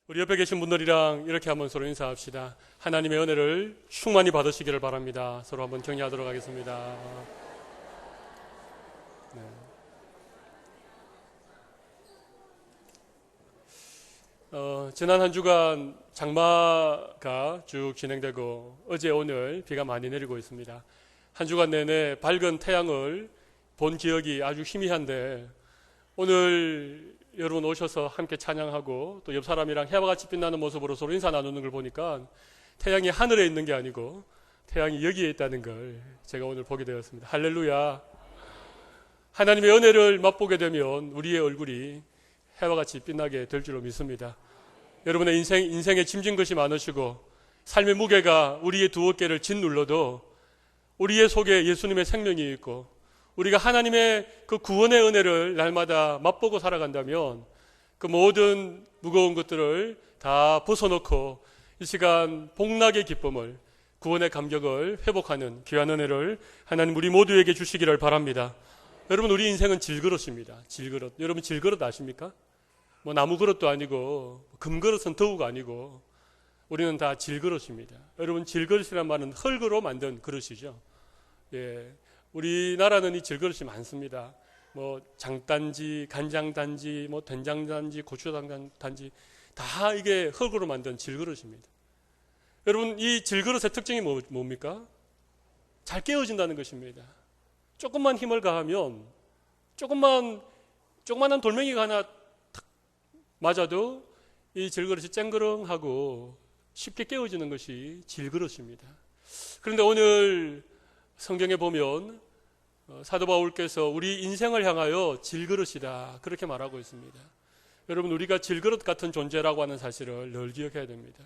우리 옆에 계신 분들이랑 이렇게 한번 서로 인사합시다. 하나님의 은혜를 충만히 받으시기를 바랍니다. 서로 한번 격려하도록 하겠습니다. 지난 한 주간 장마가 쭉 진행되고 어제 오늘 비가 많이 내리고 있습니다. 한 주간 내내 밝은 태양을 본 기억이 아주 희미한데 오늘 여러분 오셔서 함께 찬양하고 또 옆 사람이랑 해와 같이 빛나는 모습으로 서로 인사 나누는 걸 보니까 태양이 하늘에 있는 게 아니고 태양이 여기에 있다는 걸 제가 오늘 보게 되었습니다. 할렐루야. 하나님의 은혜를 맛보게 되면 우리의 얼굴이 해와 같이 빛나게 될 줄로 믿습니다. 여러분의 인생에 짐진 것이 많으시고 삶의 무게가 우리의 두 어깨를 짓눌러도 우리의 속에 예수님의 생명이 있고 우리가 하나님의 그 구원의 은혜를 날마다 맛보고 살아간다면 그 모든 무거운 것들을 다 벗어놓고 이 시간 복락의 기쁨을, 구원의 감격을 회복하는 귀한 은혜를 하나님 우리 모두에게 주시기를 바랍니다. 여러분, 우리 인생은 질그릇입니다. 질그릇. 여러분 질그릇 아십니까? 뭐 나무 그릇도 아니고 금그릇은 더욱 아니고 우리는 다 질그릇입니다. 여러분, 질그릇이란 말은 흙으로 만든 그릇이죠. 예. 우리나라는 이 질그릇이 많습니다. 뭐 장단지, 간장단지, 뭐 된장단지, 고추장단지 다 이게 흙으로 만든 질그릇입니다. 여러분, 이 질그릇의 특징이 뭡니까? 잘 깨어진다는 것입니다. 조금만 힘을 가하면 조그만한 돌멩이가 하나 탁 맞아도 이 질그릇이 쨍그렁하고 쉽게 깨어지는 것이 질그릇입니다. 그런데 오늘 성경에 보면 사도 바울께서 우리 인생을 향하여 질그릇이다 그렇게 말하고 있습니다. 여러분, 우리가 질그릇 같은 존재라고 하는 사실을 늘 기억해야 됩니다.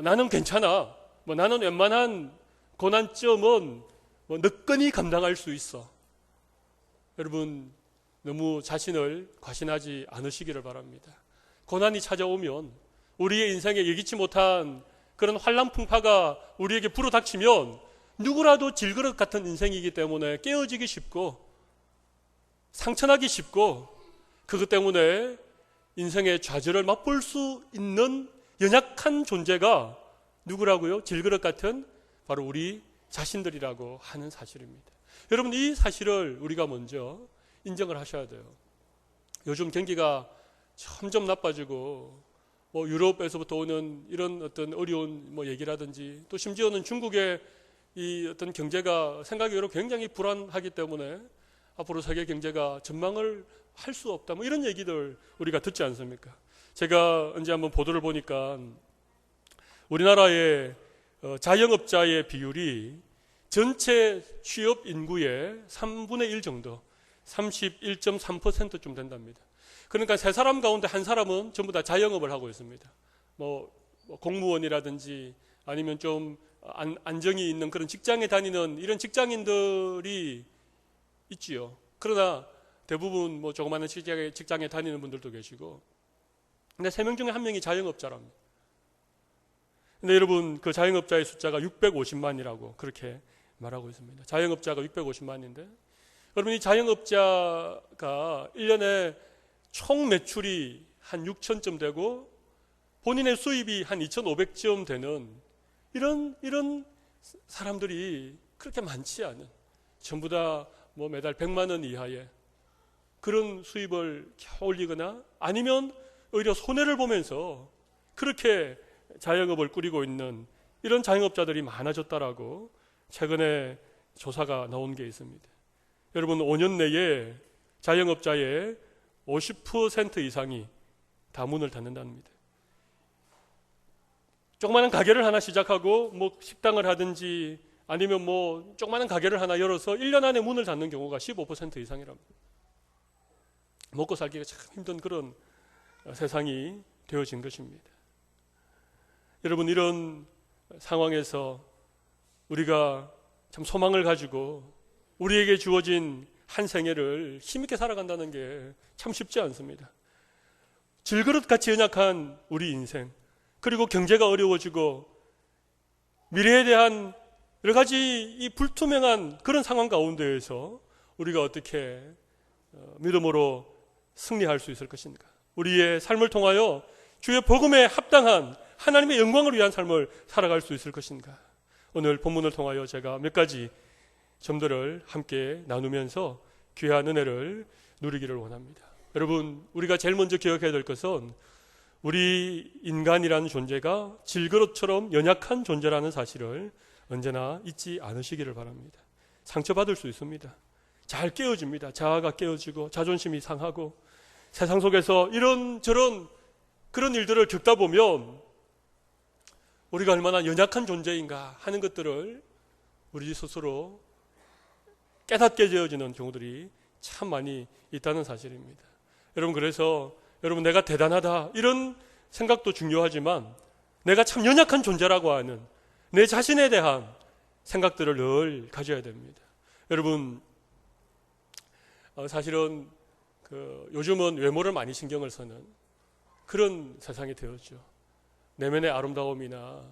나는 괜찮아. 나는 웬만한 고난점은 느끼니 감당할 수 있어. 여러분, 너무 자신을 과신하지 않으시기를 바랍니다. 고난이 찾아오면 우리의 인생에 예기치 못한 그런 환난풍파가 우리에게 불어닥치면 누구라도 질그릇 같은 인생이기 때문에 깨어지기 쉽고 상처나기 쉽고 그것 때문에 인생의 좌절을 맛볼 수 있는 연약한 존재가 누구라고요? 질그릇 같은 바로 우리 자신들이라고 하는 사실입니다. 여러분, 이 사실을 우리가 먼저 인정을 하셔야 돼요. 요즘 경기가 점점 나빠지고 유럽에서부터 오는 이런 어떤 어려운 얘기라든지 또 심지어는 중국의 이 어떤 경제가 생각외로 굉장히 불안하기 때문에 앞으로 세계 경제가 전망을 할 수 없다 이런 얘기들 우리가 듣지 않습니까? 제가 언제 한번 보도를 보니까 우리나라의 자영업자의 비율이 전체 취업 인구의 3분의 1 정도 31.3%쯤 된답니다. 그러니까 세 사람 가운데 한 사람은 전부 다 자영업을 하고 있습니다. 공무원이라든지 아니면 좀 안정이 있는 그런 직장에 다니는 이런 직장인들이 있지요. 그러나 대부분 조그마한 직장에 다니는 분들도 계시고, 근데 3명 중에 1명이 자영업자랍니다. 근데 여러분, 그 자영업자의 숫자가 650만이라고 그렇게 말하고 있습니다. 자영업자가 650만인데 여러분, 이 자영업자가 1년에 총 매출이 한 6천점 되고 본인의 수입이 한 2,500점 되는 이런 사람들이 그렇게 많지 않은, 전부 다 매달 100만 원 이하의 그런 수입을 올리거나 아니면 오히려 손해를 보면서 그렇게 자영업을 꾸리고 있는 이런 자영업자들이 많아졌다라고 최근에 조사가 나온 게 있습니다. 여러분, 5년 내에 자영업자의 50% 이상이 다 문을 닫는답니다. 조그마한 가게를 하나 시작하고 식당을 하든지 아니면 조그마한 가게를 하나 열어서 1년 안에 문을 닫는 경우가 15% 이상이랍니다. 먹고 살기가 참 힘든 그런 세상이 되어진 것입니다. 여러분, 이런 상황에서 우리가 참 소망을 가지고 우리에게 주어진 한 생애를 힘있게 살아간다는 게 참 쉽지 않습니다. 질그릇같이 연약한 우리 인생, 그리고 경제가 어려워지고 미래에 대한 여러 가지 이 불투명한 그런 상황 가운데에서 우리가 어떻게 믿음으로 승리할 수 있을 것인가? 우리의 삶을 통하여 주의 복음에 합당한 하나님의 영광을 위한 삶을 살아갈 수 있을 것인가? 오늘 본문을 통하여 제가 몇 가지 점들을 함께 나누면서 귀한 은혜를 누리기를 원합니다. 여러분, 우리가 제일 먼저 기억해야 될 것은 우리 인간이라는 존재가 질그릇처럼 연약한 존재라는 사실을 언제나 잊지 않으시기를 바랍니다. 상처받을 수 있습니다. 잘 깨어집니다. 자아가 깨어지고 자존심이 상하고 세상 속에서 이런저런 그런 일들을 겪다 보면 우리가 얼마나 연약한 존재인가 하는 것들을 우리 스스로 깨닫게 되어지는 경우들이 참 많이 있다는 사실입니다. 여러분, 그래서 여러분, 내가 대단하다 이런 생각도 중요하지만 내가 참 연약한 존재라고 하는 내 자신에 대한 생각들을 늘 가져야 됩니다. 여러분, 사실은 요즘은 외모를 많이 신경을 쓰는 그런 세상이 되었죠. 내면의 아름다움이나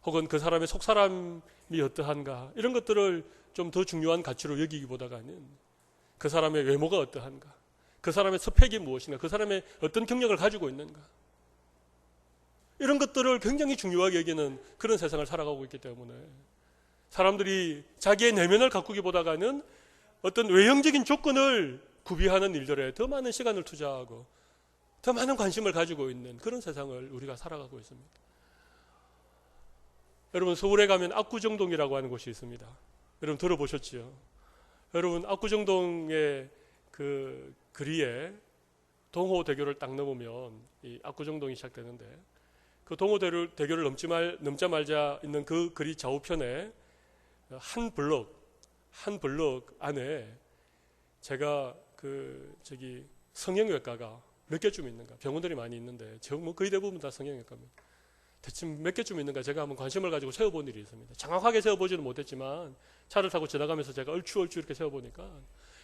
혹은 그 사람의 속사람이 어떠한가 이런 것들을 좀 더 중요한 가치로 여기기보다는 그 사람의 외모가 어떠한가, 그 사람의 스펙이 무엇인가, 그 사람의 어떤 경력을 가지고 있는가, 이런 것들을 굉장히 중요하게 여기는 그런 세상을 살아가고 있기 때문에 사람들이 자기의 내면을 가꾸기보다는 어떤 외형적인 조건을 구비하는 일들에 더 많은 시간을 투자하고 더 많은 관심을 가지고 있는 그런 세상을 우리가 살아가고 있습니다. 여러분, 서울에 가면 압구정동이라고 하는 곳이 있습니다. 여러분 들어보셨지요? 여러분, 압구정동의 그 거리에 동호대교를 딱 넘으면 이 압구정동이 시작되는데 그 동호대교를 넘자마자 있는 그 거리 좌우편에 한 블럭 안에 제가 성형외과가 몇 개쯤 있는가, 병원들이 많이 있는데 거의 대부분 다 성형외과입니다. 대충 몇 개쯤 있는가 제가 한번 관심을 가지고 세워본 일이 있습니다. 정확하게 세워보지는 못했지만 차를 타고 지나가면서 제가 얼추 이렇게 세워보니까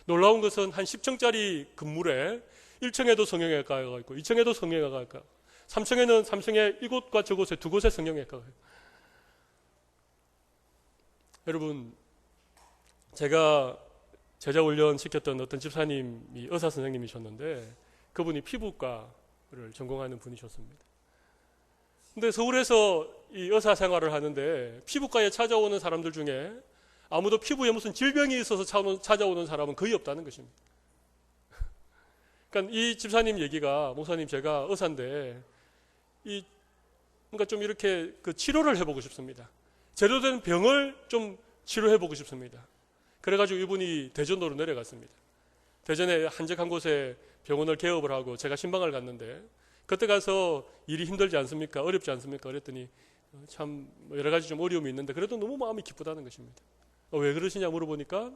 놀라운 것은 한 10층짜리 건물에 1층에도 성형외과가 있고 2층에도 성형외과가 있고 3층에는 3층에 이곳과 저곳에 두 곳에 성형외과가 있고. 여러분, 제가 제자 훈련 시켰던 어떤 집사님이 의사 선생님이셨는데 그분이 피부과를 전공하는 분이셨습니다. 근데 서울에서 이 의사 생활을 하는데 피부과에 찾아오는 사람들 중에 아무도 피부에 무슨 질병이 있어서 찾아오는 사람은 거의 없다는 것입니다. 그러니까 이 집사님 얘기가, 목사님 제가 의사인데 그러니까 좀 이렇게 치료를 해보고 싶습니다. 제대로 된 병을 좀 치료해보고 싶습니다. 그래가지고 이분이 대전으로 내려갔습니다. 대전에 한적한 곳에 병원을 개업을 하고 제가 신방을 갔는데 그때 가서 일이 힘들지 않습니까? 어렵지 않습니까? 그랬더니 참 여러 가지 좀 어려움이 있는데 그래도 너무 마음이 기쁘다는 것입니다. 왜 그러시냐 물어보니까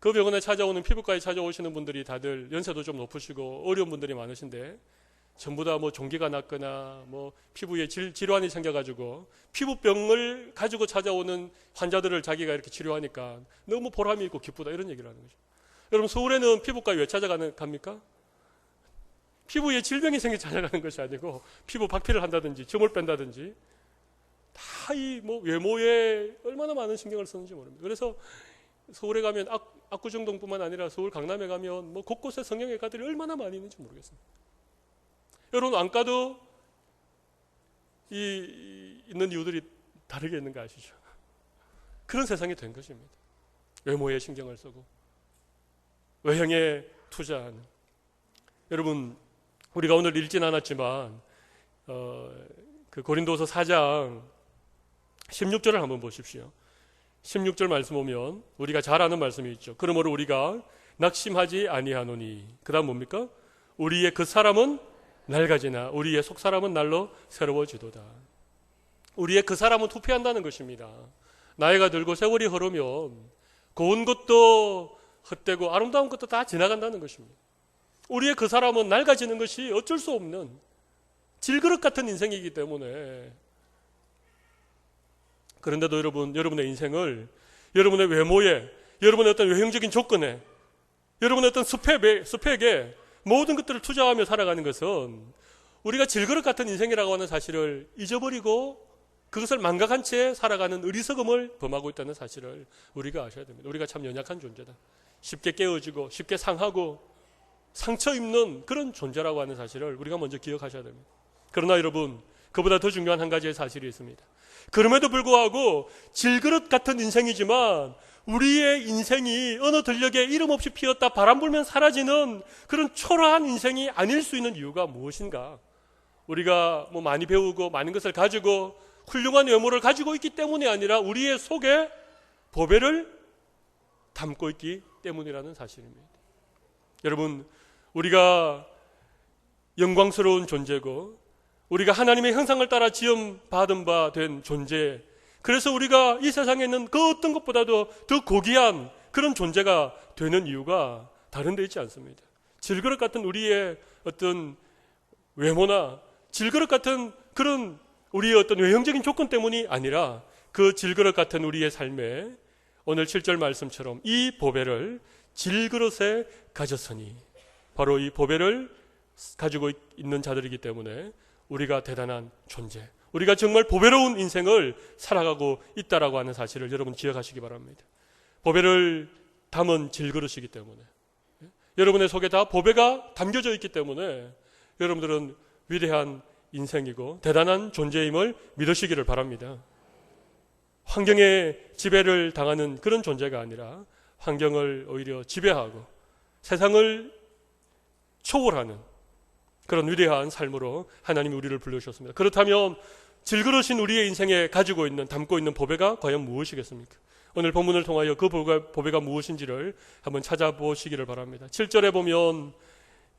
그 병원에 찾아오는 피부과에 찾아오시는 분들이 다들 연세도 좀 높으시고 어려운 분들이 많으신데 전부 다 뭐 종기가 났거나 뭐 피부에 질환이 생겨가지고 피부병을 가지고 찾아오는 환자들을 자기가 이렇게 치료하니까 너무 보람이 있고 기쁘다 이런 얘기를 하는 거죠. 여러분, 서울에는 피부과에 왜 찾아갑니까? 피부에 질병이 생겨 찾아가는 것이 아니고 피부 박피를 한다든지 점을 뺀다든지 다 이 외모에 얼마나 많은 신경을 쓰는지 모릅니다. 그래서 서울에 가면 압구정동뿐만 아니라 서울 강남에 가면 곳곳에 성형외과들이 얼마나 많이 있는지 모르겠습니다. 여러분, 안과도 있는 이유들이 다르게 있는 거 아시죠? 그런 세상이 된 것입니다. 외모에 신경을 쓰고 외형에 투자하는. 여러분, 우리가 오늘 읽진 않았지만 그 고린도서 4장 16절을 한번 보십시오. 16절 말씀 보면 우리가 잘 아는 말씀이 있죠. 그러므로 우리가 낙심하지 아니하노니, 그 다음 뭡니까? 우리의 그 사람은 낡아지나 우리의 속사람은 날로 새로워지도다. 우리의 그 사람은 후패한다는 것입니다. 나이가 들고 세월이 흐르면 고운 것도 헛되고 아름다운 것도 다 지나간다는 것입니다. 우리의 그 사람은 낡아지는 것이 어쩔 수 없는 질그릇 같은 인생이기 때문에. 그런데도 여러분의 인생을 여러분의 외모에, 여러분의 어떤 외형적인 조건에, 여러분의 어떤 스펙에 모든 것들을 투자하며 살아가는 것은 우리가 질그릇 같은 인생이라고 하는 사실을 잊어버리고 그것을 망각한 채 살아가는 어리석음을 범하고 있다는 사실을 우리가 아셔야 됩니다. 우리가 참 연약한 존재다. 쉽게 깨어지고 쉽게 상하고 상처 입는 그런 존재라고 하는 사실을 우리가 먼저 기억하셔야 됩니다. 그러나 여러분, 그보다 더 중요한 한 가지의 사실이 있습니다. 그럼에도 불구하고 질그릇 같은 인생이지만 우리의 인생이 어느 들녘에 이름 없이 피었다 바람 불면 사라지는 그런 초라한 인생이 아닐 수 있는 이유가 무엇인가? 우리가 많이 배우고 많은 것을 가지고 훌륭한 외모를 가지고 있기 때문이 아니라 우리의 속에 보배를 담고 있기 때문이라는 사실입니다. 여러분, 우리가 영광스러운 존재고 우리가 하나님의 형상을 따라 지음받은 바 된 존재, 그래서 우리가 이 세상에 있는 그 어떤 것보다도 더 고귀한 그런 존재가 되는 이유가 다른 데 있지 않습니다. 질그릇 같은 우리의 어떤 외모나 질그릇 같은 그런 우리의 어떤 외형적인 조건 때문이 아니라 그 질그릇 같은 우리의 삶에 오늘 7절 말씀처럼 이 보배를 질그릇에 가졌으니, 바로 이 보배를 가지고 있는 자들이기 때문에 우리가 대단한 존재, 우리가 정말 보배로운 인생을 살아가고 있다라고 하는 사실을 여러분 기억하시기 바랍니다. 보배를 담은 질그릇이기 때문에, 여러분의 속에 다 보배가 담겨져 있기 때문에 여러분들은 위대한 인생이고 대단한 존재임을 믿으시기를 바랍니다. 환경에 지배를 당하는 그런 존재가 아니라 환경을 오히려 지배하고 세상을 초월하는 그런 위대한 삶으로 하나님이 우리를 불러주셨습니다. 그렇다면 질그릇인 우리의 인생에 가지고 있는, 담고 있는 보배가 과연 무엇이겠습니까? 오늘 본문을 통하여 그 보배가 무엇인지를 한번 찾아보시기를 바랍니다. 7절에 보면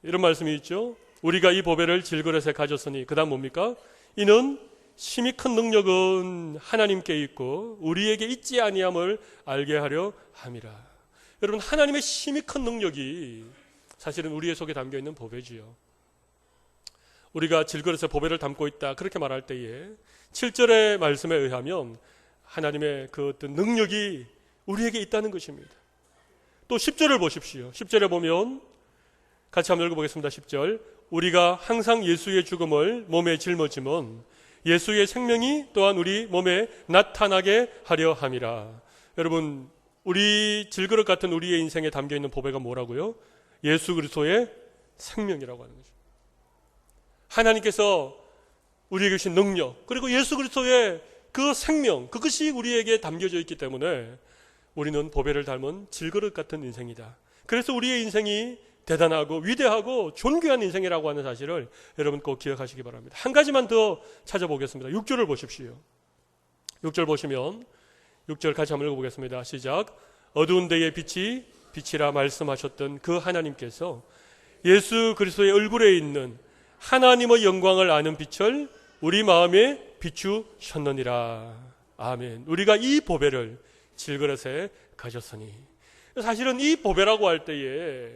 이런 말씀이 있죠. 우리가 이 보배를 질그릇에 가졌으니, 그 다음 뭡니까? 이는 심히 큰 능력은 하나님께 있고 우리에게 있지 아니함을 알게 하려 함이라. 여러분, 하나님의 심히 큰 능력이 사실은 우리의 속에 담겨 있는 보배지요. 우리가 질그릇에 보배를 담고 있다 그렇게 말할 때에 7절의 말씀에 의하면 하나님의 그 어떤 능력이 우리에게 있다는 것입니다. 또 10절을 보십시오. 10절에 보면 같이 한번 읽어보겠습니다. 10절. 우리가 항상 예수의 죽음을 몸에 짊어짐은 예수의 생명이 또한 우리 몸에 나타나게 하려 함이라. 여러분, 우리 질그릇 같은 우리의 인생에 담겨 있는 보배가 뭐라고요? 예수 그리스도의 생명이라고 하는 거죠. 하나님께서 우리에게 주신 능력, 그리고 예수 그리스도의 그 생명, 그것이 우리에게 담겨져 있기 때문에 우리는 보배를 닮은 질그릇 같은 인생이다. 그래서 우리의 인생이 대단하고 위대하고 존귀한 인생이라고 하는 사실을 여러분 꼭 기억하시기 바랍니다. 한 가지만 더 찾아보겠습니다. 6절을 보십시오. 6절 보시면 6절 같이 한번 읽어보겠습니다. 시작. 어두운 데에 빛이라 말씀하셨던 그 하나님께서 예수 그리스도의 얼굴에 있는 하나님의 영광을 아는 빛을 우리 마음에 비추셨느니라. 아멘. 우리가 이 보배를 질그릇에 가졌으니, 사실은 이 보배라고 할 때에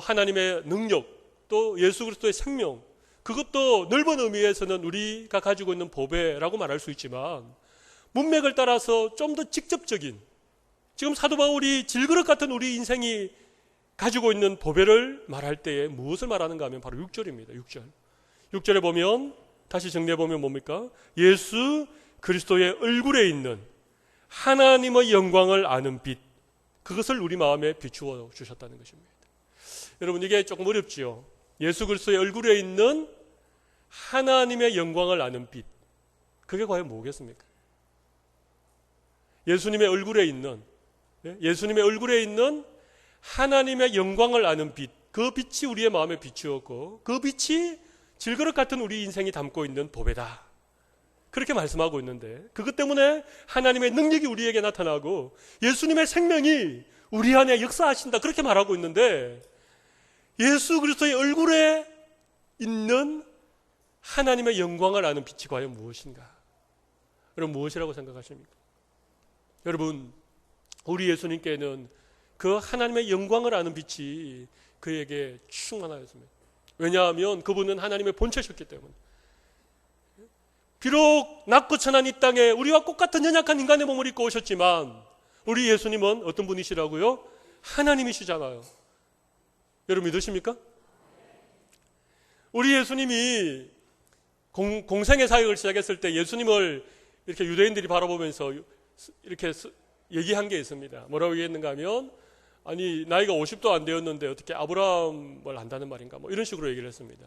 하나님의 능력, 또 예수 그리스도의 생명, 그것도 넓은 의미에서는 우리가 가지고 있는 보배라고 말할 수 있지만 문맥을 따라서 좀 더 직접적인, 지금 사도 바울이 질그릇 같은 우리 인생이 가지고 있는 보배를 말할 때에 무엇을 말하는가 하면 바로 6절입니다. 6절. 6절에 보면 다시 정리해보면 뭡니까? 예수 그리스도의 얼굴에 있는 하나님의 영광을 아는 빛, 그것을 우리 마음에 비추어 주셨다는 것입니다. 여러분, 이게 조금 어렵지요. 예수 그리스도의 얼굴에 있는 하나님의 영광을 아는 빛, 그게 과연 뭐겠습니까? 예수님의 얼굴에 있는 하나님의 영광을 아는 빛, 그 빛이 우리의 마음에 비추었고 그 빛이 질그릇 같은 우리 인생이 담고 있는 보배다, 그렇게 말씀하고 있는데, 그것 때문에 하나님의 능력이 우리에게 나타나고 예수님의 생명이 우리 안에 역사하신다, 그렇게 말하고 있는데, 예수 그리스도의 얼굴에 있는 하나님의 영광을 아는 빛이 과연 무엇인가? 여러분, 무엇이라고 생각하십니까? 여러분, 우리 예수님께는 그 하나님의 영광을 아는 빛이 그에게 충만하였습니다. 왜냐하면 그분은 하나님의 본체셨기 때문에. 비록 낮고 천한 이 땅에 우리와 똑같은 연약한 인간의 몸을 입고 오셨지만 우리 예수님은 어떤 분이시라고요? 하나님이시잖아요. 여러분 믿으십니까? 우리 예수님이 공생의 사역을 시작했을 때 예수님을 이렇게 유대인들이 바라보면서 이렇게 얘기한 게 있습니다. 뭐라고 얘기했는가 하면, 아니 나이가 50도 안 되었는데 어떻게 아브라함을 안다는 말인가, 이런 식으로 얘기를 했습니다.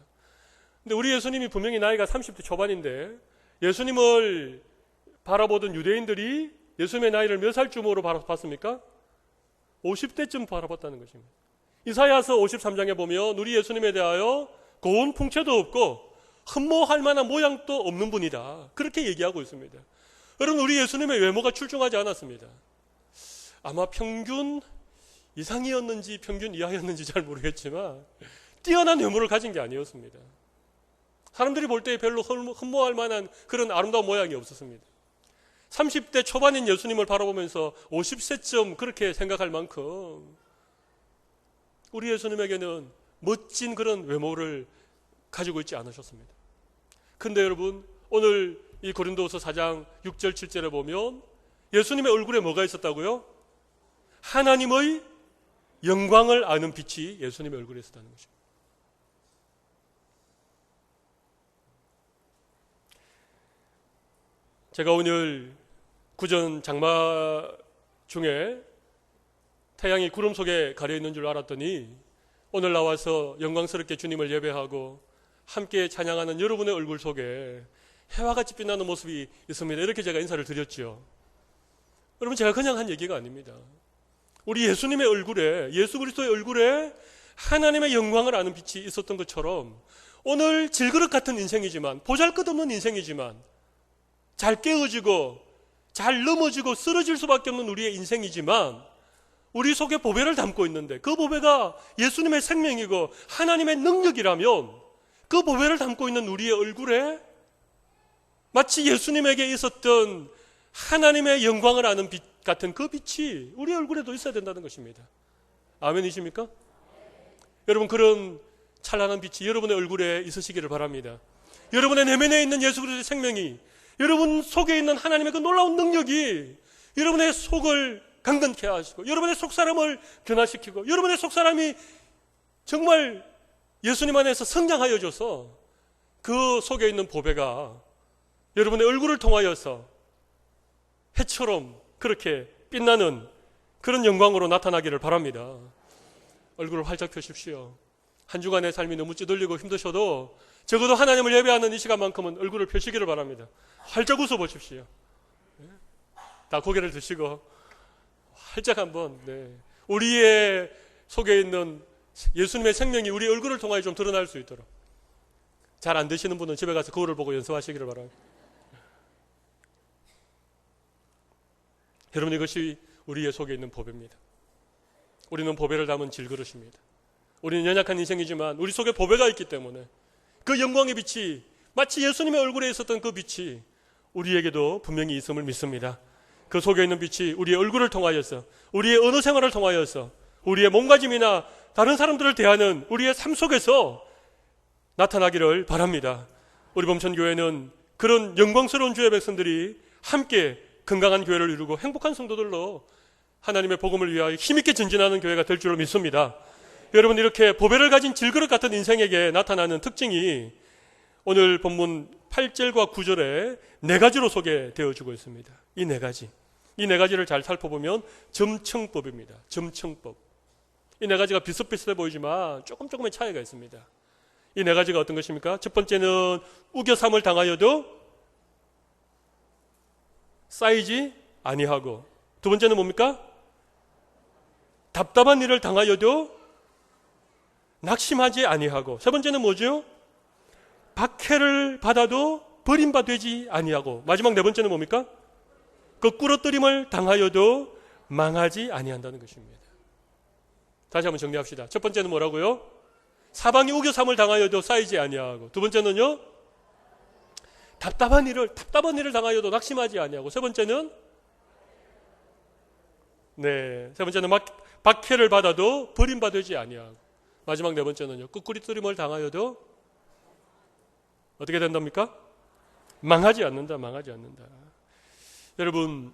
근데 우리 예수님이 분명히 나이가 30대 초반인데 예수님을 바라보던 유대인들이 예수님의 나이를 몇 살쯤으로 바라봤습니까? 50대쯤 바라봤다는 것입니다. 이사야서 53장에 보면 우리 예수님에 대하여 고운 풍채도 없고 흠모할 만한 모양도 없는 분이다, 그렇게 얘기하고 있습니다. 여러분, 우리 예수님의 외모가 출중하지 않았습니다. 아마 평균 이상이었는지 평균 이하였는지 잘 모르겠지만 뛰어난 외모를 가진 게 아니었습니다. 사람들이 볼 때 별로 흠모할 만한 그런 아름다운 모양이 없었습니다. 30대 초반인 예수님을 바라보면서 50세쯤 그렇게 생각할 만큼 우리 예수님에게는 멋진 그런 외모를 가지고 있지 않으셨습니다. 근데 여러분, 오늘 이 고린도후서 4장 6절 7절에 보면 예수님의 얼굴에 뭐가 있었다고요? 하나님의 영광을 아는 빛이 예수님의 얼굴에 있었다는 것입니다. 제가 오늘 구전 장마 중에 태양이 구름 속에 가려 있는 줄 알았더니 오늘 나와서 영광스럽게 주님을 예배하고 함께 찬양하는 여러분의 얼굴 속에 해와 같이 빛나는 모습이 있습니다. 이렇게 제가 인사를 드렸죠. 여러분, 제가 그냥 한 얘기가 아닙니다. 우리 예수님의 얼굴에, 예수 그리스도의 얼굴에 하나님의 영광을 아는 빛이 있었던 것처럼 오늘 질그릇 같은 인생이지만, 보잘것없는 인생이지만, 잘 깨어지고 잘 넘어지고 쓰러질 수밖에 없는 우리의 인생이지만 우리 속에 보배를 담고 있는데 그 보배가 예수님의 생명이고 하나님의 능력이라면 그 보배를 담고 있는 우리의 얼굴에 마치 예수님에게 있었던 하나님의 영광을 아는 빛 같은 그 빛이 우리 얼굴에도 있어야 된다는 것입니다. 아멘이십니까? 여러분, 그런 찬란한 빛이 여러분의 얼굴에 있으시기를 바랍니다. 여러분의 내면에 있는 예수 그리스도의 생명이, 여러분 속에 있는 하나님의 그 놀라운 능력이 여러분의 속을 강건케 하시고 여러분의 속사람을 변화시키고 여러분의 속사람이 정말 예수님 안에서 성장하여져서 그 속에 있는 보배가 여러분의 얼굴을 통하여서 해처럼 그렇게 빛나는 그런 영광으로 나타나기를 바랍니다. 얼굴을 활짝 펴십시오. 한 주간의 삶이 너무 찌들리고 힘드셔도 적어도 하나님을 예배하는 이 시간만큼은 얼굴을 펴시기를 바랍니다. 활짝 웃어보십시오. 다 고개를 드시고 활짝 한번, 우리의 속에 있는 예수님의 생명이 우리 얼굴을 통하여 좀 드러날 수 있도록. 잘 안 되시는 분은 집에 가서 거울을 보고 연습하시기를 바랍니다. 여러분, 이것이 우리의 속에 있는 보배입니다. 우리는 보배를 담은 질그릇입니다. 우리는 연약한 인생이지만 우리 속에 보배가 있기 때문에 그 영광의 빛이, 마치 예수님의 얼굴에 있었던 그 빛이 우리에게도 분명히 있음을 믿습니다. 그 속에 있는 빛이 우리의 얼굴을 통하여서, 우리의 언어 생활을 통하여서, 우리의 몸가짐이나 다른 사람들을 대하는 우리의 삶 속에서 나타나기를 바랍니다. 우리 범천교회는 그런 영광스러운 주의 백성들이 함께 건강한 교회를 이루고 행복한 성도들로 하나님의 복음을 위하여 힘있게 전진하는 교회가 될 줄로 믿습니다. 여러분, 이렇게 보배를 가진 질그릇 같은 인생에게 나타나는 특징이 오늘 본문 8절과 9절에 4가지로 소개되어지고 있습니다. 이 4가지. 이 4가지를 잘 살펴보면 점층법입니다. 점층법. 이 4가지가 비슷비슷해 보이지만 조금의 차이가 있습니다. 이 4가지가 어떤 것입니까? 첫 번째는 우겨삼을 당하여도 쌓이지 아니하고, 두 번째는 뭡니까? 답답한 일을 당하여도 낙심하지 아니하고, 세 번째는 뭐죠? 박해를 받아도 버림받지 아니하고, 마지막 4번째는 뭡니까? 그 꿇어뜨림을 당하여도 망하지 아니한다는 것입니다. 다시 한번 정리합시다. 첫 번째는 뭐라고요? 사방이 우겨삼을 당하여도 쌓이지 아니하고, 두 번째는요, 답답한 일을 당하여도 낙심하지 아니하고, 세 번째는 박해를 받아도 버림받지 아니하고, 마지막 4번째는요, 꿇어뜨림을 당하여도 어떻게 된답니까? 망하지 않는다. 여러분,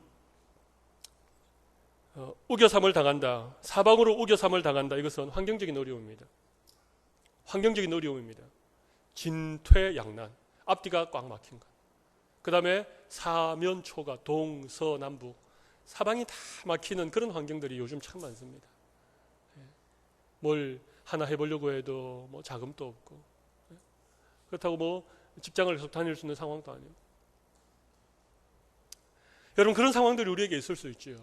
우겨삼을 당한다, 사방으로 우겨삼을 당한다, 이것은 환경적인 어려움입니다. 진퇴양난, 앞뒤가 꽉 막힌 것. 그 다음에 사면초가, 동서남북 사방이 다 막히는 그런 환경들이 요즘 참 많습니다. 뭘 하나 해보려고 해도 뭐 자금도 없고, 그렇다고 뭐 직장을 계속 다닐 수 있는 상황도 아니고. 여러분, 그런 상황들이 우리에게 있을 수 있지요.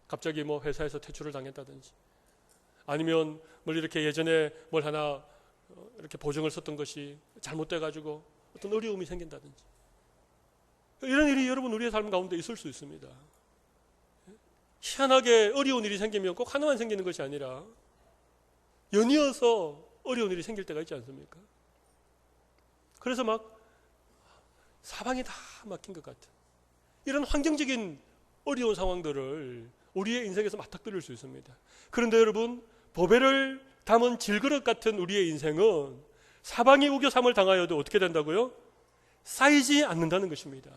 갑자기 뭐 회사에서 퇴출을 당했다든지, 아니면 뭘 이렇게 예전에 뭘 하나 이렇게 보증을 썼던 것이 잘못돼가지고 어떤 어려움이 생긴다든지, 이런 일이 여러분 우리의 삶 가운데 있을 수 있습니다. 희한하게 어려운 일이 생기면 꼭 하나만 생기는 것이 아니라 연이어서 어려운 일이 생길 때가 있지 않습니까? 그래서 막 사방이 다 막힌 것 같은 이런 환경적인 어려운 상황들을 우리의 인생에서 맞닥뜨릴 수 있습니다. 그런데 여러분, 보배를 담은 질그릇 같은 우리의 인생은 사방이 우겨삼을 당하여도 어떻게 된다고요? 쌓이지 않는다는 것입니다.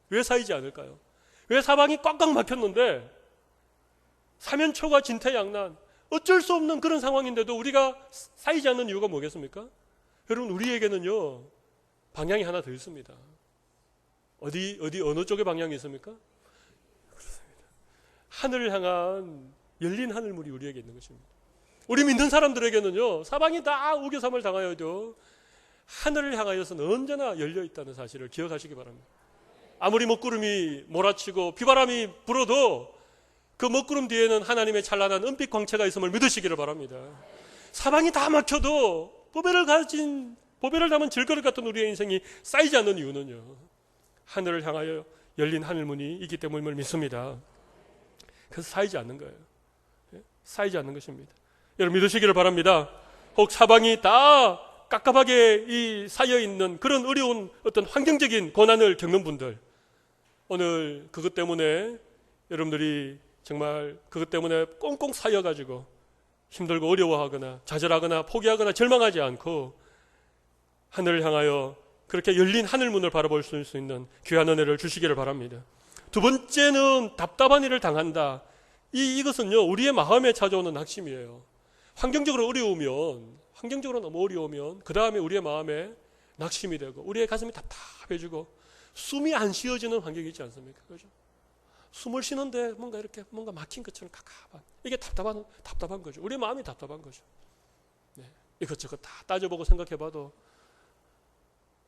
왜 쌓이지 않을까요? 왜 사방이 꽉꽉 막혔는데 사면초가 진퇴양난, 어쩔 수 없는 그런 상황인데도 우리가 쌓이지 않는 이유가 뭐겠습니까? 여러분, 우리에게는요 방향이 하나 더 있습니다. 어느 쪽에 방향이 있습니까? 그렇습니다. 하늘을 향한 열린 하늘문이 우리에게 있는 것입니다. 우리 믿는 사람들에게는요 사방이 다 우겨삼을 당하여도 하늘을 향하여서는 언제나 열려 있다는 사실을 기억하시기 바랍니다. 아무리 먹구름이 몰아치고 비바람이 불어도 그 먹구름 뒤에는 하나님의 찬란한 은빛 광채가 있음을 믿으시기를 바랍니다. 사방이 다 막혀도 보배를 담은 질그릇 같은 우리의 인생이 쌓이지 않는 이유는요, 하늘을 향하여 열린 하늘문이 있기 때문임을 믿습니다. 그래서 쌓이지 않는 거예요. 쌓이지 않는 것입니다. 여러분, 믿으시기를 바랍니다. 혹 사방이 다 깝깝하게 이 쌓여있는 그런 어려운 어떤 환경적인 고난을 겪는 분들, 오늘 그것 때문에 여러분들이 정말 그것 때문에 꽁꽁 쌓여가지고 힘들고 어려워하거나 좌절하거나 포기하거나 절망하지 않고 하늘을 향하여 그렇게 열린 하늘문을 바라볼 수 있는 귀한 은혜를 주시기를 바랍니다. 두 번째는 답답한 일을 당한다. 이것은요 우리의 마음에 찾아오는 낙심이에요. 환경적으로 어려우면, 환경적으로 너무 어려우면 그 다음에 우리의 마음에 낙심이 되고 우리의 가슴이 답답해지고 숨이 안 쉬어지는 환경이 있지 않습니까? 그죠? 숨을 쉬는데 뭔가 막힌 것처럼 갑갑한, 이게 답답한 거죠. 우리의 마음이 답답한 거죠. 네. 이것저것 다 따져보고 생각해봐도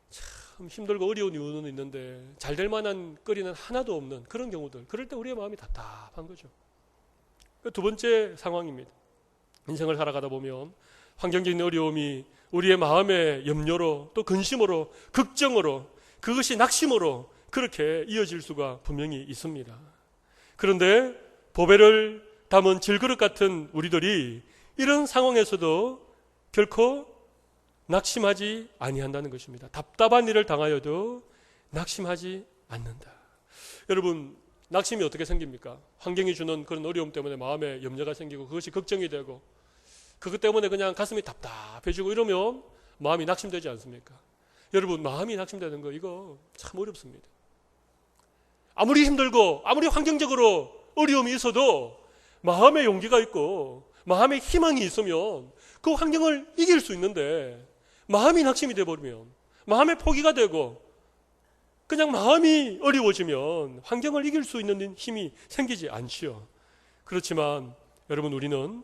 참 힘들고 어려운 이유는 있는데 잘 될 만한 거리는 하나도 없는 그런 경우들, 그럴 때 우리의 마음이 답답한 거죠. 두 번째 상황입니다. 인생을 살아가다 보면 환경적인 어려움이 우리의 마음의 염려로, 또 근심으로, 걱정으로, 그것이 낙심으로 그렇게 이어질 수가 분명히 있습니다. 그런데 보배를 담은 질그릇 같은 우리들이 이런 상황에서도 결코 낙심하지 아니한다는 것입니다. 답답한 일을 당하여도 낙심하지 않는다. 여러분, 낙심이 어떻게 생깁니까? 환경이 주는 그런 어려움 때문에 마음에 염려가 생기고 그것이 걱정이 되고 그것 때문에 그냥 가슴이 답답해지고 이러면 마음이 낙심되지 않습니까? 여러분, 마음이 낙심되는 거 이거 참 어렵습니다. 아무리 힘들고 아무리 환경적으로 어려움이 있어도 마음의 용기가 있고 마음의 희망이 있으면 그 환경을 이길 수 있는데, 마음이 낙심이 되어버리면, 마음의 포기가 되고 그냥 마음이 어려워지면 환경을 이길 수 있는 힘이 생기지 않지요. 그렇지만 여러분, 우리는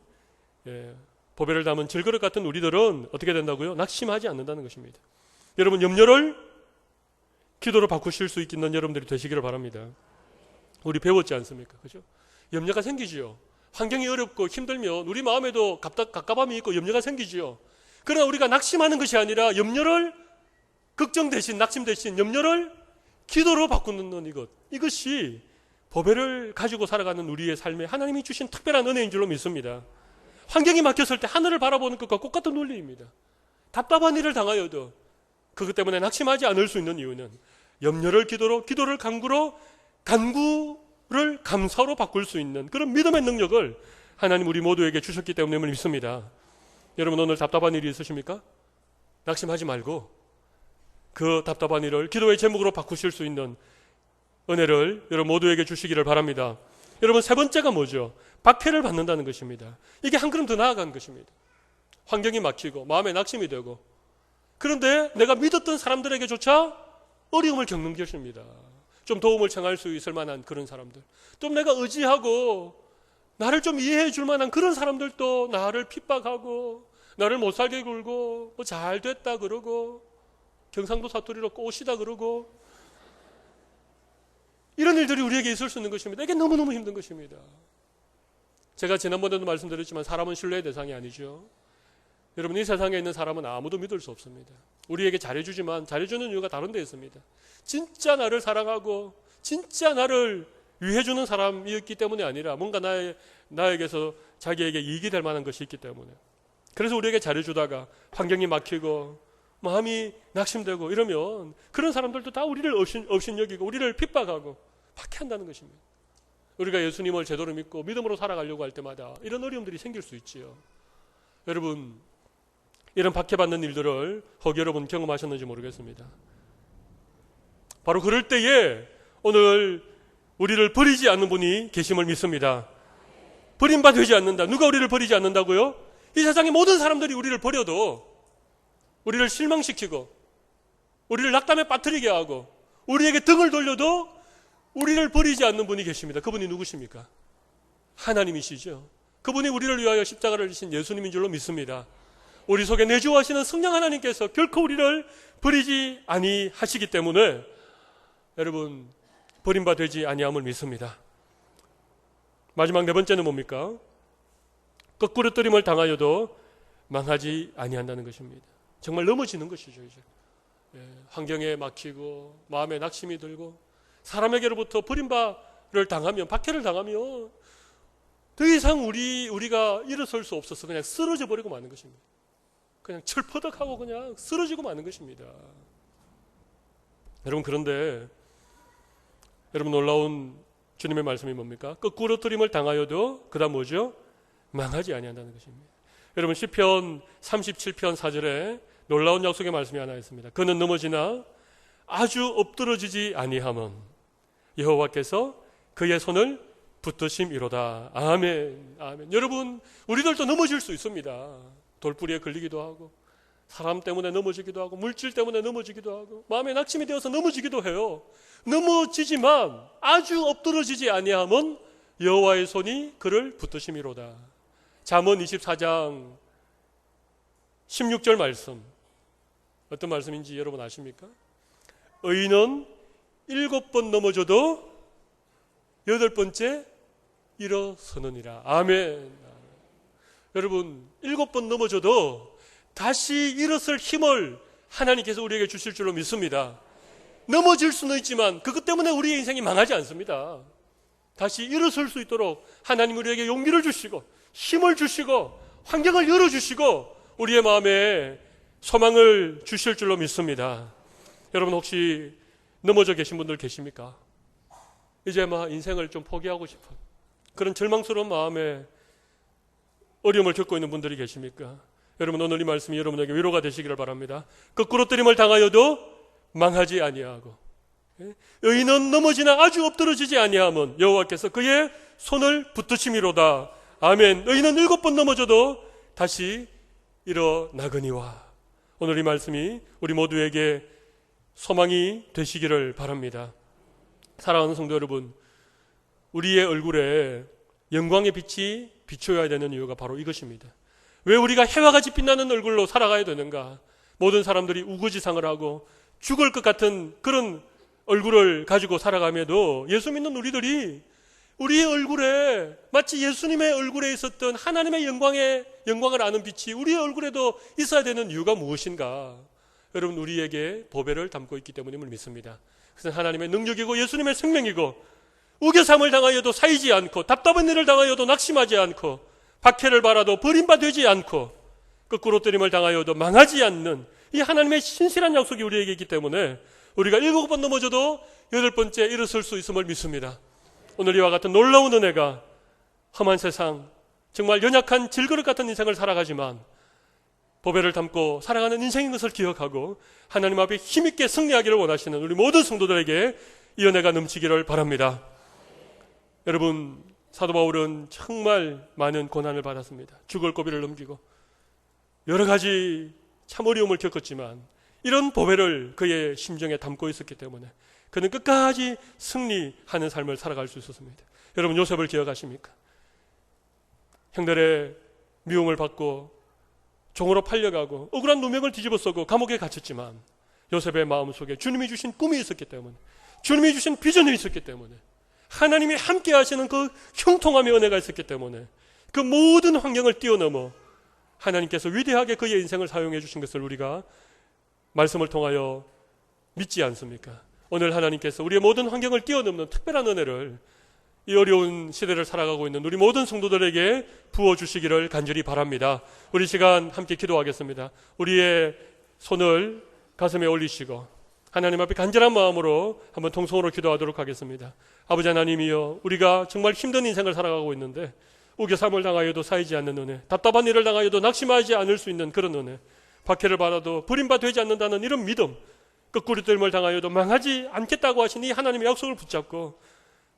보배를 담은 질그릇 같은 우리들은 어떻게 된다고요? 낙심하지 않는다는 것입니다. 여러분, 염려를 기도로 바꾸실 수 있는 여러분들이 되시기를 바랍니다. 우리 배웠지 않습니까? 그죠? 염려가 생기지요. 환경이 어렵고 힘들면 우리 마음에도 갑갑함이 있고 염려가 생기지요. 그러나 우리가 낙심하는 것이 아니라 염려를, 걱정 대신, 낙심 대신 염려를 기도로 바꾸는 이것이 보배를 가지고 살아가는 우리의 삶에 하나님이 주신 특별한 은혜인 줄로 믿습니다. 환경이 막혔을 때 하늘을 바라보는 것과 똑같은 논리입니다. 답답한 일을 당하여도 그것 때문에 낙심하지 않을 수 있는 이유는 염려를 기도로, 기도를 간구를 감사로 바꿀 수 있는 그런 믿음의 능력을 하나님 우리 모두에게 주셨기 때문에 믿습니다. 여러분, 오늘 답답한 일이 있으십니까? 낙심하지 말고 그 답답한 일을 기도의 제목으로 바꾸실 수 있는 은혜를 여러분 모두에게 주시기를 바랍니다. 여러분, 세 번째가 뭐죠? 박해를 받는다는 것입니다. 이게 한 걸음 더 나아간 것입니다. 환경이 막히고 마음에 낙심이 되고, 그런데 내가 믿었던 사람들에게조차 어려움을 겪는 것입니다. 좀 도움을 청할 수 있을 만한 그런 사람들, 좀 내가 의지하고 나를 좀 이해해 줄 만한 그런 사람들도 나를 핍박하고 나를 못 살게 굴고 뭐 잘 됐다 그러고 경상도 사투리로 꼬시다 그러고 이런 일들이 우리에게 있을 수 있는 것입니다. 이게 너무너무 힘든 것입니다. 제가 지난번에도 말씀드렸지만 사람은 신뢰의 대상이 아니죠. 여러분, 이 세상에 있는 사람은 아무도 믿을 수 없습니다. 우리에게 잘해주지만 잘해주는 이유가 다른 데 있습니다. 진짜 나를 사랑하고 진짜 나를 위해주는 사람이었기 때문이 아니라 뭔가 나에게서 자기에게 이익이 될 만한 것이 있기 때문에. 그래서 우리에게 잘해주다가 환경이 막히고 마음이 낙심되고 이러면 그런 사람들도 다 우리를 업신여기고 우리를 핍박하고 박해한다는 것입니다. 우리가 예수님을 제대로 믿고 믿음으로 살아가려고 할 때마다 이런 어려움들이 생길 수 있지요. 여러분, 이런 박해받는 일들을 혹 여러분 경험하셨는지 모르겠습니다. 바로 그럴 때에 오늘 우리를 버리지 않는 분이 계심을 믿습니다. 버림바 되지 않는다. 누가 우리를 버리지 않는다고요? 이 세상의 모든 사람들이 우리를 버려도, 우리를 실망시키고 우리를 낙담에 빠뜨리게 하고 우리에게 등을 돌려도 우리를 버리지 않는 분이 계십니다. 그분이 누구십니까? 하나님이시죠. 그분이 우리를 위하여 십자가를 지신 예수님인 줄로 믿습니다. 우리 속에 내주하시는 성령 하나님께서 결코 우리를 버리지 아니하시기 때문에 여러분, 버림바 되지 아니함을 믿습니다. 마지막 네 번째는 뭡니까? 거꾸로뜨림을 당하여도 망하지 아니한다는 것입니다. 정말 넘어지는 것이죠. 이제 환경에 막히고 마음에 낙심이 들고 사람에게로부터 버림바를 당하면, 박해를 당하면 더 이상 우리가 일어설 수 없어서 그냥 쓰러져 버리고 마는 것입니다. 그냥 철퍼덕하고 그냥 쓰러지고 마는 것입니다. 여러분, 그런데 여러분, 놀라운 주님의 말씀이 뭡니까? 거꾸로뜨림을 당하여도 그다음 뭐죠? 망하지 아니한다는 것입니다. 여러분, 시편 37편 4절에 놀라운 약속의 말씀이 하나 있습니다. 그는 넘어지나 아주 엎드러지지 아니함은 여호와께서 그의 손을 붙드심이로다. 아멘, 아멘. 여러분, 우리들도 넘어질 수 있습니다. 돌뿌리에 걸리기도 하고 사람 때문에 넘어지기도 하고 물질 때문에 넘어지기도 하고 마음에 낙심이 되어서 넘어지기도 해요. 넘어지지만 아주 엎드러지지 아니함은 여호와의 손이 그를 붙드심이로다. 잠언 24장 16절 말씀, 어떤 말씀인지 여러분 아십니까? 의인은 7번 넘어져도 8번째 일어서느니라. 아멘. 여러분, 7번 넘어져도 다시 일어설 힘을 하나님께서 우리에게 주실 줄로 믿습니다. 넘어질 수는 있지만 그것 때문에 우리의 인생이 망하지 않습니다. 다시 일어설 수 있도록 하나님 우리에게 용기를 주시고 힘을 주시고 환경을 열어주시고 우리의 마음에 소망을 주실 줄로 믿습니다. 여러분, 혹시 넘어져 계신 분들 계십니까? 이제 인생을 좀 포기하고 싶은 그런 절망스러운 마음에 어려움을 겪고 있는 분들이 계십니까? 여러분, 오늘 이 말씀이 여러분에게 위로가 되시기를 바랍니다. 거꾸로뜨림을 당하여도 망하지 아니하고 의인은 넘어지나 아주 엎드러지지 아니함은 여호와께서 그의 손을 붙드심이로다. 아멘. 의인은 7번 넘어져도 다시 일어나거니와. 오늘 이 말씀이 우리 모두에게 소망이 되시기를 바랍니다. 사랑하는 성도 여러분, 우리의 얼굴에 영광의 빛이 비춰야 되는 이유가 바로 이것입니다. 왜 우리가 해와 같이 빛나는 얼굴로 살아가야 되는가? 모든 사람들이 우거지상을 하고 죽을 것 같은 그런 얼굴을 가지고 살아가며도 예수 믿는 우리들이 우리의 얼굴에 마치 예수님의 얼굴에 있었던 하나님의 영광을 아는 빛이 우리의 얼굴에도 있어야 되는 이유가 무엇인가? 여러분, 우리에게 보배를 담고 있기 때문임을 믿습니다. 그것은 하나님의 능력이고 예수님의 생명이고 우겨삼을 당하여도 사이지 않고 답답한 일을 당하여도 낙심하지 않고 박해를 받아도 버림받지 않고 거꾸로뜨림을 당하여도 망하지 않는 이 하나님의 신실한 약속이 우리에게 있기 때문에 우리가 7번 넘어져도 8번째 일어설 수 있음을 믿습니다. 오늘 이와 같은 놀라운 은혜가 험한 세상, 정말 연약한 질그릇 같은 인생을 살아가지만 보배를 담고 살아가는 인생인 것을 기억하고 하나님 앞에 힘있게 승리하기를 원하시는 우리 모든 성도들에게 이 은혜가 넘치기를 바랍니다. 여러분, 사도 바울은 정말 많은 고난을 받았습니다. 죽을 고비를 넘기고 여러 가지 참 어려움을 겪었지만 이런 보배를 그의 심정에 담고 있었기 때문에 그는 끝까지 승리하는 삶을 살아갈 수 있었습니다. 여러분, 요셉을 기억하십니까? 형들의 미움을 받고 종으로 팔려가고 억울한 누명을 뒤집어 쓰고 감옥에 갇혔지만 요셉의 마음속에 주님이 주신 꿈이 있었기 때문에, 주님이 주신 비전이 있었기 때문에, 하나님이 함께 하시는 그 형통함의 은혜가 있었기 때문에 그 모든 환경을 뛰어넘어 하나님께서 위대하게 그의 인생을 사용해 주신 것을 우리가 말씀을 통하여 믿지 않습니까? 오늘 하나님께서 우리의 모든 환경을 뛰어넘는 특별한 은혜를 이 어려운 시대를 살아가고 있는 우리 모든 성도들에게 부어주시기를 간절히 바랍니다. 우리 시간 함께 기도하겠습니다. 우리의 손을 가슴에 올리시고 하나님 앞에 간절한 마음으로 한번 통성으로 기도하도록 하겠습니다. 아버지 하나님이여, 우리가 정말 힘든 인생을 살아가고 있는데 우겨삼을 당하여도 쌓이지 않는 은혜, 답답한 일을 당하여도 낙심하지 않을 수 있는 그런 은혜, 박해를 받아도 버림받 되지 않는다는 이런 믿음, 거꾸리됨을 당하여도 망하지 않겠다고 하신 이 하나님의 약속을 붙잡고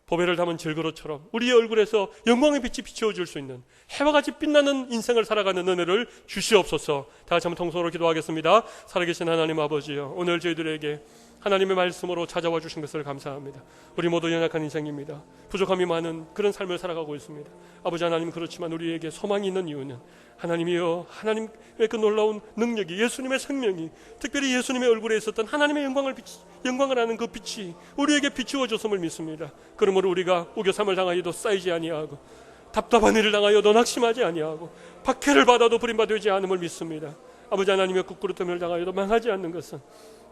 보배를 담은 질그릇처럼 우리의 얼굴에서 영광의 빛이 비추어줄 수 있는 해와 같이 빛나는 인생을 살아가는 은혜를 주시옵소서. 다 같이 한번 통성으로 기도하겠습니다. 살아계신 하나님 아버지여, 오늘 저희들에게 하나님의 말씀으로 찾아와 주신 것을 감사합니다. 우리 모두 연약한 인생입니다. 부족함이 많은 그런 삶을 살아가고 있습니다. 아버지 하나님, 그렇지만 우리에게 소망이 있는 이유는 하나님이여, 하나님의 그 놀라운 능력이, 예수님의 생명이, 특별히 예수님의 얼굴에 있었던 하나님의 영광을 아는 그 빛이 우리에게 비추어졌음을 믿습니다. 그러므로 우리가 우겨삼을 당하여도 쌓이지 아니하고 답답한 일을 당하여도 낙심하지 아니하고 박해를 받아도 버림받지 않음을 믿습니다. 아버지 하나님의 거꾸로됨을 당하여도 망하지 않는 것은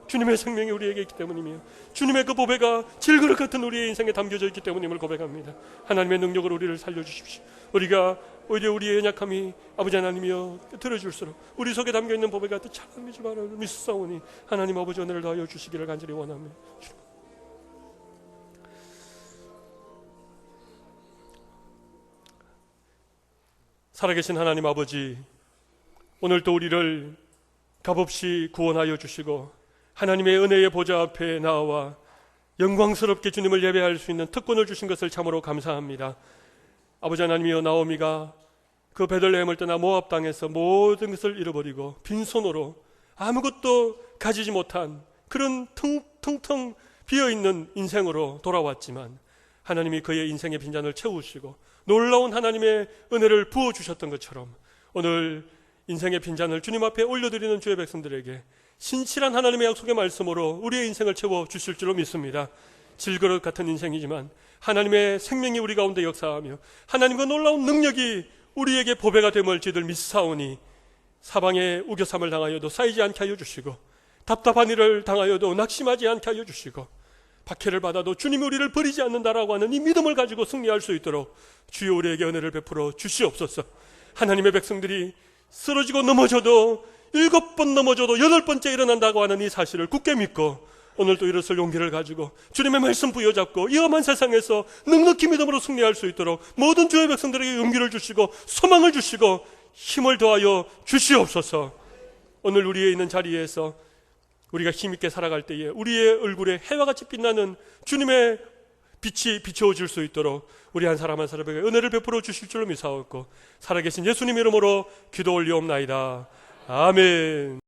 주님의 생명이 우리에게 있기 때문이며 주님의 그 보배가 질그릇 같은 우리의 인생에 담겨져 있기 때문임을 고백합니다. 하나님의 능력으로 우리를 살려주십시오. 우리가 오히려 우리의 연약함이 아버지 하나님이여 들어줄수록 우리 속에 담겨있는 보배가 더 찬란해질 바를 믿사오니 하나님 아버지 은혜를 더하여 주시기를 간절히 원합니다. 살아계신 하나님 아버지, 오늘도 우리를 값없이 구원하여 주시고 하나님의 은혜의 보좌 앞에 나와 영광스럽게 주님을 예배할 수 있는 특권을 주신 것을 참으로 감사합니다. 아버지 하나님이여, 나오미가 그 베들레헴을 떠나 모압 땅에서 모든 것을 잃어버리고 빈손으로 아무것도 가지지 못한 그런 텅텅 비어있는 인생으로 돌아왔지만 하나님이 그의 인생의 빈잔을 채우시고 놀라운 하나님의 은혜를 부어주셨던 것처럼 오늘 인생의 빈잔을 주님 앞에 올려드리는 주의 백성들에게 신실한 하나님의 약속의 말씀으로 우리의 인생을 채워주실 줄로 믿습니다. 질그릇 같은 인생이지만 하나님의 생명이 우리 가운데 역사하며 하나님과 놀라운 능력이 우리에게 보배가 됨을 저희들 믿사오니 사방에 우겨삼을 당하여도 쌓이지 않게 하여 주시고 답답한 일을 당하여도 낙심하지 않게 하여 주시고 박해를 받아도 주님이 우리를 버리지 않는다라고 하는 이 믿음을 가지고 승리할 수 있도록 주여 우리에게 은혜를 베풀어 주시옵소서. 하나님의 백성들이 쓰러지고 넘어져도 7번 넘어져도 8번째 일어난다고 하는 이 사실을 굳게 믿고 오늘도 일어설 용기를 가지고 주님의 말씀 부여잡고 이 험한 세상에서 넉넉히 믿음으로 승리할 수 있도록 모든 주의 백성들에게 용기를 주시고 소망을 주시고 힘을 더하여 주시옵소서. 오늘 우리의 있는 자리에서 우리가 힘있게 살아갈 때에 우리의 얼굴에 해와 같이 빛나는 주님의 빛이 비춰질 수 있도록 우리 한 사람 한 사람에게 은혜를 베풀어 주실 줄로 믿사옵고 살아계신 예수님 이름으로 기도 올리옵나이다. 아멘.